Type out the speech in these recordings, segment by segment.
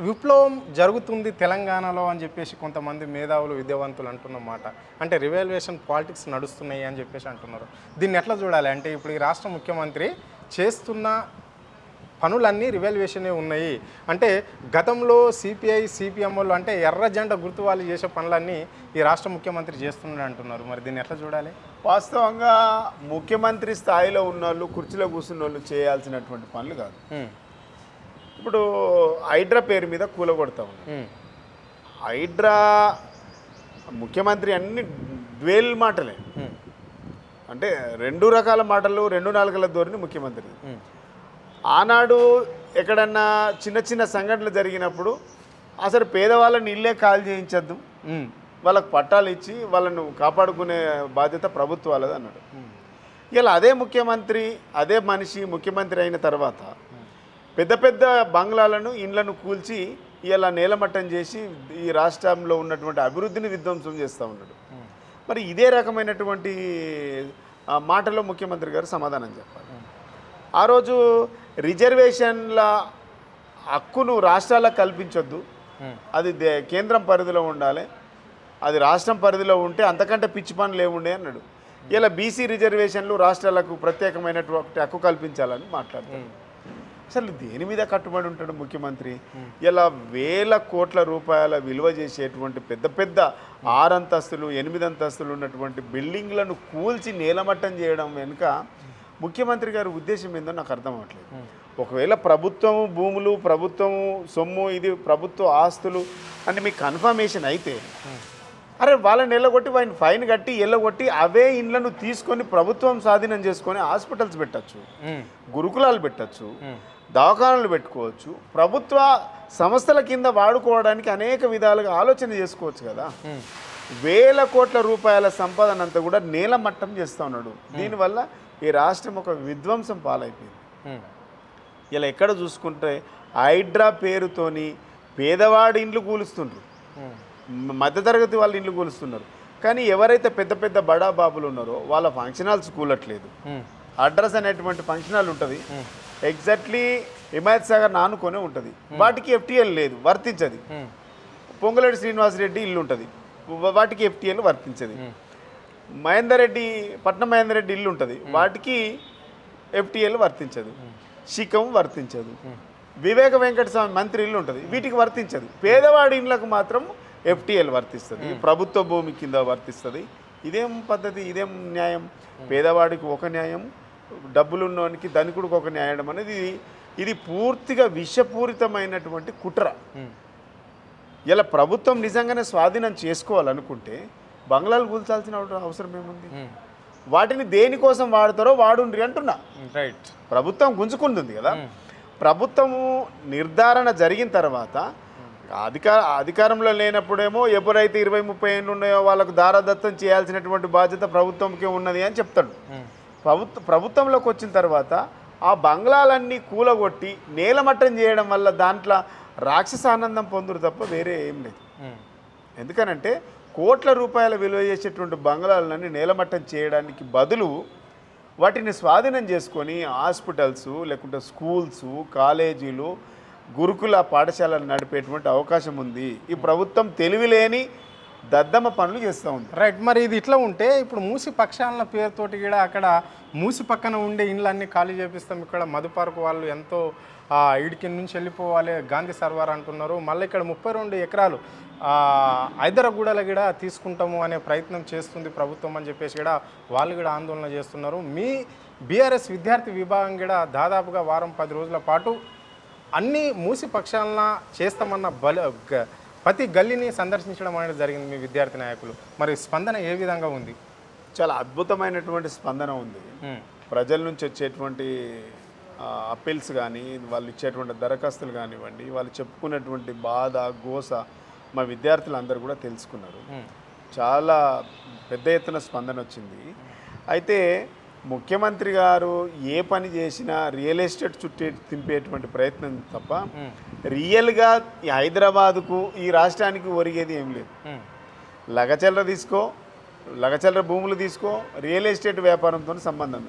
విప్లవం జరుగుతుంది తెలంగాణలో అని చెప్పేసి కొంతమంది మేధావులు విద్యావంతులు అంటున్న మాట. అంటే రివాల్యుయేషన్ పాలిటిక్స్ నడుస్తున్నాయి అని చెప్పేసి అంటున్నారు. దీన్ని ఎట్లా చూడాలి? అంటే ఇప్పుడు ఈ రాష్ట్ర ముఖ్యమంత్రి చేస్తున్న పనులన్నీ రివాల్యుయేషనే ఉన్నాయి. అంటే గతంలో సిపిఐ సిపిఎం వాళ్ళు అంటే ఎర్ర జెండా గుర్తు వాళ్ళు చేసే పనులన్నీ ఈ రాష్ట్ర ముఖ్యమంత్రి చేస్తున్నాడు అంటున్నారు. మరి దీన్ని ఎట్లా చూడాలి? వాస్తవంగా ముఖ్యమంత్రి స్థాయిలో ఉన్న వాళ్ళు, కుర్చీలో కూర్చున్న వాళ్ళు చేయాల్సినటువంటి పనులు కాదు. ఇప్పుడు హైడ్రా పేరు మీద కూలగొడతా ఉన్నాం. హైడ్రా ముఖ్యమంత్రి అన్ని డ్వేల్ మాటలే, అంటే రెండు రకాల మాటలు, రెండు నాలుగల ధోరణి ముఖ్యమంత్రి. ఆనాడు ఎక్కడన్నా చిన్న చిన్న సంఘటనలు జరిగినప్పుడు అసలు పేదవాళ్ళని ఇల్లే కాల్ చేయించద్దు, వాళ్ళకు పట్టాలు ఇచ్చి వాళ్ళను కాపాడుకునే బాధ్యత ప్రభుత్వాలది అన్నాడు. ఇలా అదే ముఖ్యమంత్రి, అదే మనిషి ముఖ్యమంత్రి అయిన తర్వాత పెద్ద పెద్ద బంగ్లాలను, ఇండ్లను కూల్చి ఇలా నేలమట్టం చేసి ఈ రాష్ట్రంలో ఉన్నటువంటి అభివృద్ధిని విధ్వంసం చేస్తూ ఉన్నాడు. మరి ఇదే రకమైనటువంటి మాటలో ముఖ్యమంత్రి గారు సమాధానం చెప్పాలి. ఆ రోజు రిజర్వేషన్ల హక్కును రాష్ట్రాలకు కల్పించొద్దు, అది కేంద్రం పరిధిలో ఉండాలి, అది రాష్ట్రం పరిధిలో ఉంటే అంతకంటే పిచ్చి పనులు ఏముండే అన్నాడు. ఇలా బీసీ రిజర్వేషన్లు రాష్ట్రాలకు ప్రత్యేకమైనటువంటి హక్కు కల్పించాలని మాట్లాడతాడు. అసలు దేని మీద కట్టుబడి ఉంటాడు ముఖ్యమంత్రి? ఇలా వేల కోట్ల రూపాయల విలువ చేసేటువంటి పెద్ద పెద్ద 6 అంతస్తులు 8 అంతస్తులు ఉన్నటువంటి బిల్డింగ్లను కూల్చి నేలమట్టం చేయడం వెనుక ముఖ్యమంత్రి గారి ఉద్దేశం ఏందో నాకు అర్థం అవ్వట్లేదు. ఒకవేళ ప్రభుత్వము భూములు, ప్రభుత్వము సొమ్ము, ఇది ప్రభుత్వ ఆస్తులు అంటే మీకు కన్ఫర్మేషన్ అయితే అరే వాళ్ళని ఎల్లగొట్టి వాడిని ఫైన్ కట్టి ఎల్లగొట్టి అవే ఇండ్లను తీసుకొని ప్రభుత్వం స్వాధీనం చేసుకొని హాస్పిటల్స్ పెట్టచ్చు, గురుకులాలు పెట్టచ్చు, దవాఖానాలు పెట్టుకోవచ్చు, ప్రభుత్వ సంస్థల కింద వాడుకోవడానికి అనేక విధాలుగా ఆలోచన చేసుకోవచ్చు కదా. వేల కోట్ల రూపాయల సంపదనంతా కూడా నేలమట్టం చేస్తూ ఉన్నాడు. దీనివల్ల ఈ రాష్ట్రం ఒక విధ్వంసం పాలైపోయింది. ఇలా ఎక్కడ చూసుకుంటే హైడ్రా పేరుతోని పేదవాడి ఇండ్లు కూలుస్తుండ్రు, మధ్యతరగతి వాళ్ళ ఇండ్లు కూలుస్తున్నారు. కానీ ఎవరైతే పెద్ద పెద్ద బడా బాబులు ఉన్నారో వాళ్ళ ఫంక్షన్ హాల్స్ కూలట్లేదు. అడ్రస్ అనేటువంటి ఫంక్షన్ హాల్ ఉంటుంది, ఎగ్జాక్ట్లీ హిమాయత్ సాగర్ నానుకొనే ఉంటుంది, వాటికి ఎఫ్టీఎల్ లేదు, వర్తించదు. పొంగులేటి శ్రీనివాసరెడ్డి ఇల్లు ఉంటుంది, వాటికి ఎఫ్టీఎల్ వర్తించదు. పట్నం మహేందర్ రెడ్డి ఇల్లు ఉంటుంది, వాటికి ఎఫ్టీఎల్ వర్తించదు, శిఖం వర్తించదు. వివేక వెంకట స్వామి మంత్రి ఇల్లు ఉంటుంది, వీటికి వర్తించదు. పేదవాడి ఇళ్ళకు మాత్రం ఎఫ్టీఎల్ వర్తిస్తుంది, ప్రభుత్వ భూమి కింద వర్తిస్తుంది. ఇదేం పద్ధతి, ఇదేం న్యాయం? పేదవాడికి ఒక న్యాయం, డబ్బులున్నవానికి ధనికుడికి ఒక న్యాయం అనేది ఇది పూర్తిగా విషపూరితమైనటువంటి కుట్ర. ఇలా ప్రభుత్వం నిజంగానే స్వాధీనం చేసుకోవాలనుకుంటే బంగ్లాలు కూల్చాల్సిన అవసరం ఏముంది? వాటిని దేనికోసం వాడతారో వాడుండ్రి అంటున్నా. రైట్, ప్రభుత్వం గుంజుకుంటుంది కదా. ప్రభుత్వము నిర్ధారణ జరిగిన తర్వాత అధికారంలో లేనప్పుడేమో ఎవరైతే 20-30 ఏళ్ళు ఉన్నాయో వాళ్ళకు దారాదత్తం చేయాల్సినటువంటి బాధ్యత ప్రభుత్వంకే ఉన్నది అని చెప్తాడు. ప్రభుత్వంలోకి వచ్చిన తర్వాత ఆ బంగ్లాలన్నీ కూలగొట్టి నేలమట్టం చేయడం వల్ల దాంట్లో రాక్షస ఆనందం పొందురు తప్ప వేరే ఏం లేదు. ఎందుకనంటే కోట్ల రూపాయల విలువ చేసేటువంటి బంగ్లాలన్నీ నేలమట్టం చేయడానికి బదులు వాటిని స్వాధీనం చేసుకొని హాస్పిటల్స్, లేకుంటే స్కూల్స్, కాలేజీలు, గురుకుల పాఠశాలలు నడిపేటువంటి అవకాశం ఉంది. ఈ ప్రభుత్వం తెలివిలేని దద్దమ్మ పనులు చేస్తూ ఉంది. రైట్, మరి ఇది ఇట్లా ఉంటే ఇప్పుడు మూసి పక్షాలన పేరుతోటి కూడా అక్కడ మూసి పక్కన ఉండే ఇండ్లన్నీ ఖాళీ చేపిస్తాం, ఇక్కడ మధుపార్కు వాళ్ళు ఎంతో ఇడికి నుంచి వెళ్ళిపోవాలి, గాంధీ సర్వార్ అంటున్నారు. మళ్ళీ ఇక్కడ 32 ఎకరాలు హైదరాబాద్లో కూడా తీసుకుంటాము అనే ప్రయత్నం చేస్తుంది ప్రభుత్వం అని చెప్పేసి కూడా వాళ్ళు కూడా ఆందోళన చేస్తున్నారు. మీ బీఆర్ఎస్ విద్యార్థి విభాగం కూడా దాదాపుగా వారం 10 రోజుల పాటు అన్ని మూసి పక్షాలన చేస్తామన్న ప్రతి గల్లీని సందర్శించడం అనేది జరిగింది మీ విద్యార్థి నాయకులు. మరి స్పందన ఏ విధంగా ఉంది? చాలా అద్భుతమైనటువంటి స్పందన ఉంది. ప్రజల నుంచి వచ్చేటువంటి అప్పీల్స్ కానీ, వాళ్ళు ఇచ్చేటువంటి దరఖాస్తులు కానివ్వండి, వాళ్ళు చెప్పుకున్నటువంటి బాధ, గోస మా విద్యార్థులందరూ కూడా తెలుసుకున్నారు. చాలా పెద్ద ఎత్తున స్పందన వచ్చింది. అయితే ముఖ్యమంత్రి గారు ఏ పని చేసినా రియల్ ఎస్టేట్ చుట్టూ తింపేటువంటి ప్రయత్నం తప్ప రియల్గా ఈ హైదరాబాదుకు, ఈ రాష్ట్రానికి ఒరిగేది ఏం లేదు. లగచల్లర తీసుకో, లగచల్లర భూములు తీసుకో, రియల్ ఎస్టేట్ వ్యాపారంతో సంబంధం.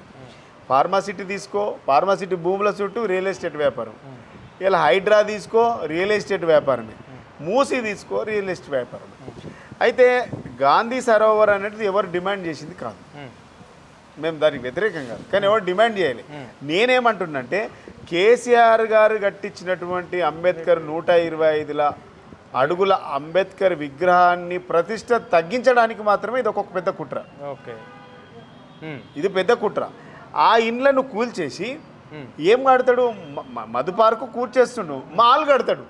ఫార్మాసిటీ తీసుకో, ఫార్మాసిటీ భూముల చుట్టూ రియల్ ఎస్టేట్ వ్యాపారం. ఇలా హైడ్రా తీసుకో రియల్ ఎస్టేట్ వ్యాపారమే, మూసి తీసుకో రియల్ ఎస్టేట్ వ్యాపారమే. అయితే గాంధీ సరోవర్ అనేది ఎవరు డిమాండ్ చేసింది కాదు, మేము దానికి వ్యతిరేకం కాదు, కానీ ఎవరు డిమాండ్ చేయాలి. నేనేమంటున్నంటే కేసీఆర్ గారు కట్టించినటువంటి అంబేద్కర్ 125 అడుగుల అంబేద్కర్ విగ్రహాన్ని ప్రతిష్ట తగ్గించడానికి మాత్రమే ఇది ఒక పెద్ద కుట్ర. ఓకే, ఇది పెద్ద కుట్ర. ఆ ఇండ్లను కూల్చేసి ఏం కడతాడు? మధు పార్కు కూల్చేస్తుండు, మాల్ కడతాడు.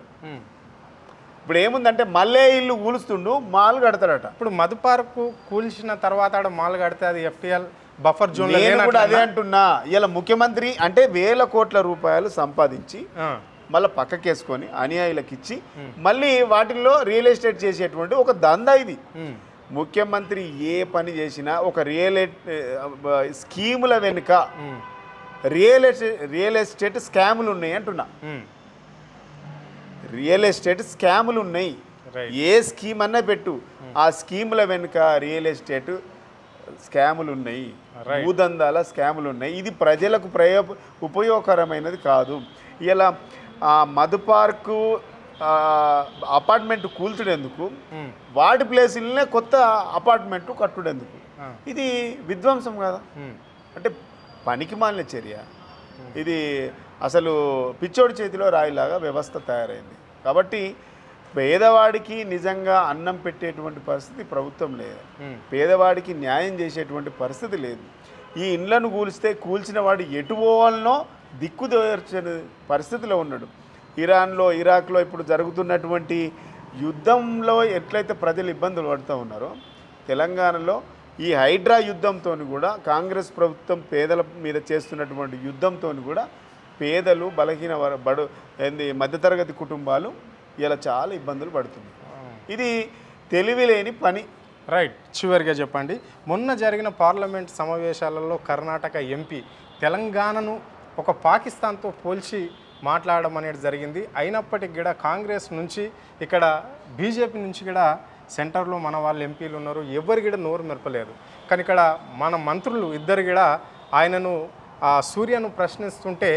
ఇప్పుడు ఏముందంటే మళ్ళీ ఇల్లు కూలుస్తుండు, మాల్ కడతాడట. ఇప్పుడు మధు పార్కు కూల్చిన తర్వాత ఆడ మాల్ కడితే అది FTL బఫర్ జోన్. నేను కూడా అదే అంటున్నా. ఇలా ముఖ్యమంత్రి అంటే 1000 కోట్ల రూపాయలు సంపాదించి మళ్ళీ పక్కకేసుకొని అనుయాయులకు ఇచ్చి మళ్ళీ వాటిల్లో రియల్ ఎస్టేట్ చేసేటువంటి ఒక దందా ఇది. ముఖ్యమంత్రి ఏ పని చేసినా ఒక స్కీముల వెనుక రియల్ ఎస్టేట్ స్కాములు ఉన్నాయి అంటున్నా. రియల్ ఎస్టేట్ స్కాములు ఉన్నాయి. ఏ స్కీమ్ అన్నా పెట్టు, ఆ స్కీముల వెనుక రియల్ ఎస్టేట్ స్కాములు ఉన్నాయి, భూదందాల స్కాములు ఉన్నాయి. ఇది ప్రజలకు ఉపయోగకరమైనది కాదు. ఇలా మధు పార్కు అపార్ట్మెంట్ కూల్చుడెందుకు, వాటి ప్లేసులనే కొత్త అపార్ట్మెంట్ కట్టుడెందుకు? ఇది విధ్వంసం కదా. అంటే పనికి మాలిన చర్య ఇది. అసలు పిచ్చోడి చేతిలో రాయిలాగా వ్యవస్థ తయారైంది. కాబట్టి పేదవాడికి నిజంగా అన్నం పెట్టేటువంటి పరిస్థితి ప్రభుత్వం లేదు, పేదవాడికి న్యాయం చేసేటువంటి పరిస్థితి లేదు. ఈ ఇండ్లను కూల్చిన వాడు ఎటు పోవాలనో దిక్కుదోర్చని పరిస్థితిలో ఉన్నాడు. ఇరాక్లో ఇప్పుడు జరుగుతున్నటువంటి యుద్ధంలో ఎట్లయితే ప్రజలు ఇబ్బందులు పడుతూ ఉన్నారో, తెలంగాణలో ఈ హైడ్రా యుద్ధంతో కూడా కాంగ్రెస్ ప్రభుత్వం పేదల మీద చేస్తున్నటువంటి యుద్ధంతో కూడా పేదలు, బలహీన మధ్యతరగతి కుటుంబాలు ఇలా చాలా ఇబ్బందులు పడుతుంది. ఇది తెలివిలేని పని. రైట్. చివరిగా చెప్పండి, మొన్న జరిగిన పార్లమెంట్ సమావేశాలలో కర్ణాటక ఎంపీ తెలంగాణను ఒక పాకిస్తాన్తో పోల్చి మాట్లాడడం అనేది జరిగింది. అయినప్పటికీ కూడా కాంగ్రెస్ నుంచి ఇక్కడ బీజేపీ నుంచి కూడా సెంటర్లో మన వాళ్ళు ఎంపీలు ఉన్నారు, ఎవరు కూడా నోరు మెరపలేరు. కానీ ఇక్కడ మన మంత్రులు ఇద్దరు కూడా ఆయనను సూర్యను ప్రశ్నిస్తుంటే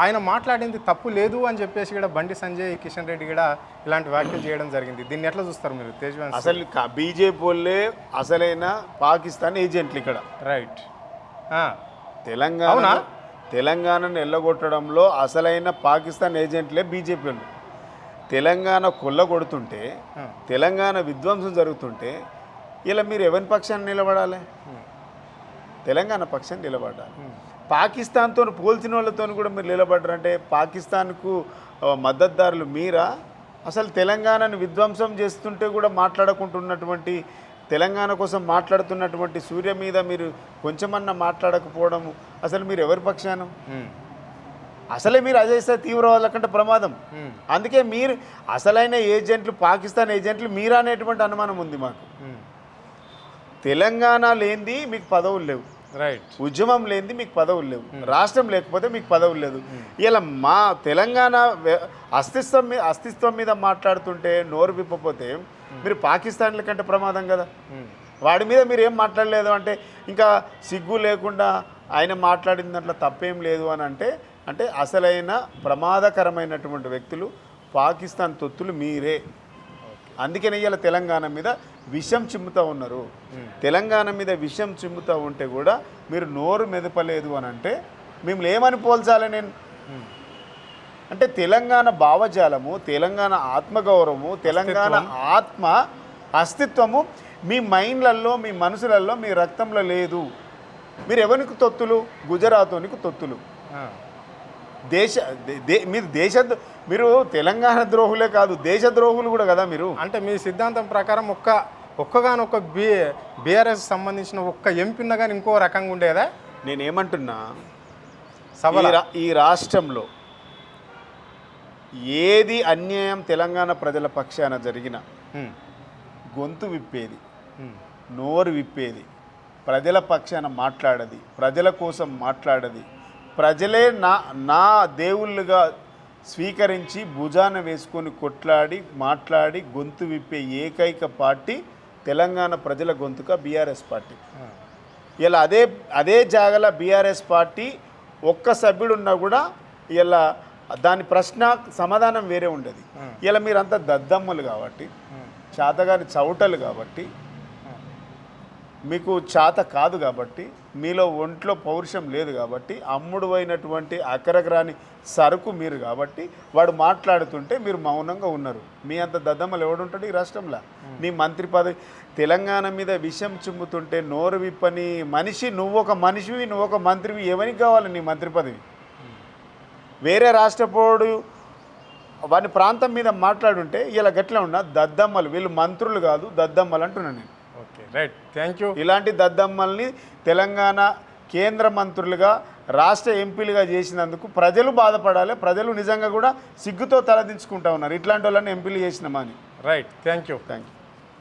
ఆయన మాట్లాడింది తప్పు లేదు అని చెప్పేసి కూడా బండి సంజయ్, కిషన్ రెడ్డి కూడా ఇలాంటి వ్యాఖ్యలు చేయడం జరిగింది. దీన్ని ఎట్లా చూస్తారు మీరు తేజవాన్? అసలు బీజేపీ వాళ్ళే అసలైన పాకిస్తాన్ ఏజెంట్లు ఇక్కడ. రైట్. తెలంగాణను ఎల్లగొట్టడంలో అసలైన పాకిస్తాన్ ఏజెంట్లే బీజేపీ వాళ్ళు. తెలంగాణ కొల్లగొడుతుంటే, తెలంగాణ విధ్వంసం జరుగుతుంటే ఇలా మీరు ఎవరి పక్షాన్ని నిలబడాలి? తెలంగాణ పక్షాన్ని నిలబడాలి. పాకిస్తాన్తో పోల్చిన వాళ్ళతో కూడా మీరు నిలబడ్డారంటే పాకిస్తాన్కు మద్దతుదారులు మీరా? అసలు తెలంగాణను విధ్వంసం చేస్తుంటే కూడా మాట్లాడకుంటున్నటువంటి, తెలంగాణ కోసం మాట్లాడుతున్నటువంటి సూర్య మీద మీరు కొంచెమన్నా మాట్లాడకపోవడము, అసలు మీరు ఎవరి పక్షానం? అసలే మీరు అజేస్తే తీవ్రవాదుల కంటే ప్రమాదం. అందుకే మీరు అసలైన ఏజెంట్లు, పాకిస్తాన్ ఏజెంట్లు మీరా అనేటువంటి అనుమానం ఉంది మాకు. తెలంగాణ లేనిది మీకు పదవులు లేవు, రైట్. ఉద్యమం లేనిది మీకు పదవులు లేవు, రాష్ట్రం లేకపోతే మీకు పదవులు లేదు. ఇలా మా తెలంగాణ అస్తిత్వం మీద మాట్లాడుతుంటే నోరు విప్పపోతే మీరు పాకిస్తాన్ల కంటే ప్రమాదం కదా. వాడి మీద మీరు ఏం మాట్లాడలేదు అంటే, ఇంకా సిగ్గు లేకుండా ఆయన మాట్లాడిన దాంట్లో తప్పేం లేదు అని అంటే అసలైన ప్రమాదకరమైనటువంటి వ్యక్తులు పాకిస్తాన్ తొత్తులు మీరే. అందుకనే ఇలా తెలంగాణ మీద విషం చిమ్ముతూ ఉన్నారు. తెలంగాణ మీద విషం చిమ్ముతూ ఉంటే కూడా మీరు నోరు మెదపలేదు అని అంటే మిమ్మల్ని ఏమని పోల్చాలి నేను? అంటే తెలంగాణ భావజాలము, తెలంగాణ ఆత్మగౌరవము, తెలంగాణ ఆత్మ అస్తిత్వము మీ మైండ్లలో, మీ మనసులలో, మీ రక్తంలో లేదు. మీరు ఎవరికి తొత్తులు? గుజరాతోనికి తొత్తులు. మీరు తెలంగాణ ద్రోహులే కాదు, దేశ ద్రోహులు కూడా కదా మీరు. అంటే మీ సిద్ధాంతం ప్రకారం ఒక్కగానొక్క బీఆర్ఎస్ సంబంధించిన ఒక్క ఎంపీ ఉన్నా కానీ ఇంకో రకంగా ఉండేదా? నేనేమంటున్నా, ఈ రాష్ట్రంలో ఏది అన్యాయం తెలంగాణ ప్రజల పక్షాన జరిగిన గొంతు విప్పేది, నోరు విప్పేది, ప్రజల పక్షాన మాట్లాడది, ప్రజల కోసం మాట్లాడది, ప్రజలే నా దేవుళ్ళుగా స్వీకరించి భుజాన వేసుకొని కొట్లాడి మాట్లాడి గొంతు విప్పే ఏకైక పార్టీ తెలంగాణ ప్రజల గొంతుక బీఆర్ఎస్ పార్టీ. ఇలా అదే జాగల బీఆర్ఎస్ పార్టీ ఒక్క సభ్యుడు ఉన్నా కూడా ఇలా దాని ప్రశ్న సమాధానం వేరే ఉండేది. ఇలా మీరంతా దద్దమ్మలు కాబట్టి, చేతగాని చౌటలు కాబట్టి, మీకు చేత కాదు కాబట్టి, మీలో ఒంట్లో పౌరుషం లేదు కాబట్టి, అమ్ముడు అయినటువంటి అక్కరకరాని సరుకు మీరు కాబట్టి వాడు మాట్లాడుతుంటే మీరు మౌనంగా ఉన్నారు. మీ అంత దద్దమ్మలు ఎవడుంటాడు ఈ రాష్ట్రంలో? నీ మంత్రి పదవి తెలంగాణ మీద విషం చిమ్ముతుంటే నోరు విప్పని మనిషి, నువ్వు ఒక మనిషివి, నువ్వు ఒక మంత్రివి, ఎవరికి కావాలి నీ మంత్రి పదవి? వేరే రాష్ట్రపోడు వాని ప్రాంతం మీద మాట్లాడుంటే ఇలా గట్లా ఉన్నా దద్దమ్మలు, వీళ్ళు మంత్రులు కాదు దద్దమ్మలు అంటున్నాను నేను. Okay, right, thank you. ఇలాంటి దద్దమ్మల్ని తెలంగాణ కేంద్ర మంత్రులుగా, రాష్ట్ర ఎంపీలుగా చేసినందుకు ప్రజలు బాధపడాలి. ప్రజలు నిజంగా కూడా సిగ్గుతో తలదించుకుంటా ఉన్నారు ఇట్లాంటి వాళ్ళని ఎంపీలు చేసినామని. Right, thank you. Thank you.